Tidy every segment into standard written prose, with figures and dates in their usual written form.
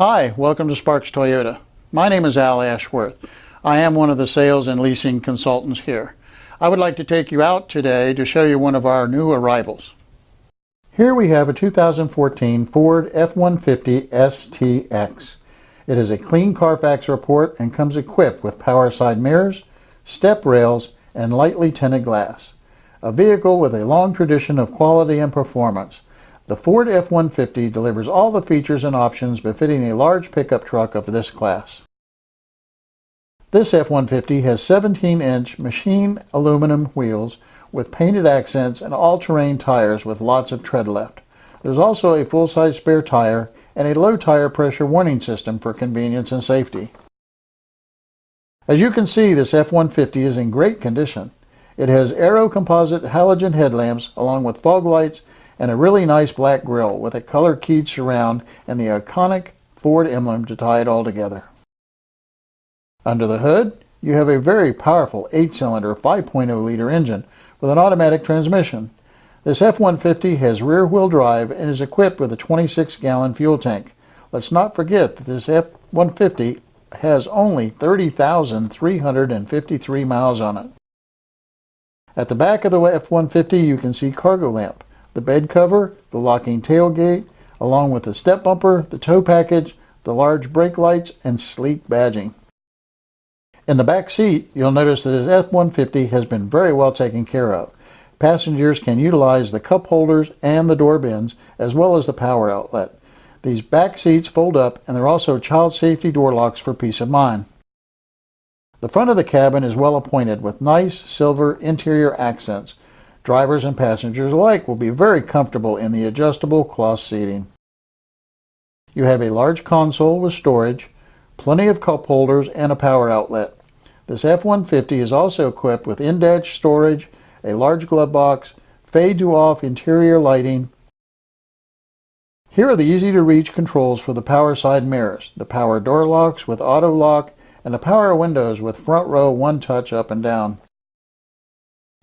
Hi, welcome to Sparks Toyota. My name is Al Ashworth. I am one of the sales and leasing consultants here. I would like to take you out today to show you one of our new arrivals. Here we have a 2014 Ford F-150 STX. It is a clean Carfax report and comes equipped with power side mirrors, step rails, and lightly tinted glass. A vehicle with a long tradition of quality and performance. The Ford F-150 delivers all the features and options befitting a large pickup truck of this class. This F-150 has 17-inch machine aluminum wheels with painted accents and all-terrain tires with lots of tread left. There's also a full-size spare tire and a low tire pressure warning system for convenience and safety. As you can see, this F-150 is in great condition. It has aero composite halogen headlamps along with fog lights and a really nice black grille with a color keyed surround and the iconic Ford emblem to tie it all together. Under the hood, you have a very powerful 8-cylinder 5.0-liter engine with an automatic transmission. This F-150 has rear-wheel drive and is equipped with a 26-gallon fuel tank. Let's not forget that this F-150 has only 30,353 miles on it. At the back of the F-150 you can see cargo lamp, the bed cover, the locking tailgate, along with the step bumper, the tow package, the large brake lights, and sleek badging. In the back seat, you'll notice that this F-150 has been very well taken care of. Passengers can utilize the cup holders and the door bins, as well as the power outlet. These back seats fold up, and they're also child safety door locks for peace of mind. The front of the cabin is well appointed with nice silver interior accents. Drivers and passengers alike will be very comfortable in the adjustable cloth seating. You have a large console with storage, plenty of cup holders, and a power outlet. This F-150 is also equipped with in-dash storage, a large glove box, fade to off interior lighting. Here are the easy-to-reach controls for the power side mirrors, the power door locks with auto lock, and the power windows with front row one-touch up and down.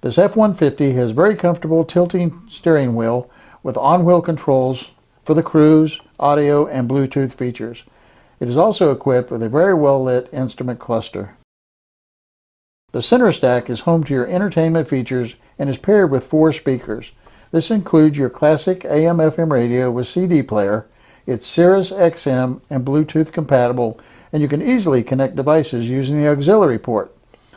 This F-150 has very comfortable tilting steering wheel with on-wheel controls for the cruise, audio, and Bluetooth features. It is also equipped with a very well-lit instrument cluster. The center stack is home to your entertainment features and is paired with 4 speakers. This includes your classic AM/FM radio with CD player. It's Sirius XM and Bluetooth compatible, and you can easily connect devices using the auxiliary port.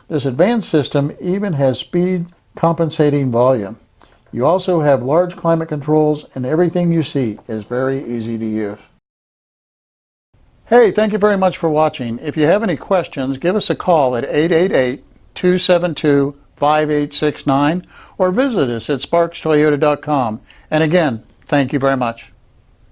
This advanced system even has speed compensating volume. You also have large climate controls, and everything you see is very easy to use. Hey, thank you very much for watching. If you have any questions, give us a call at 888-272-5869 or visit us at sparkstoyota.com. And again, thank you very much.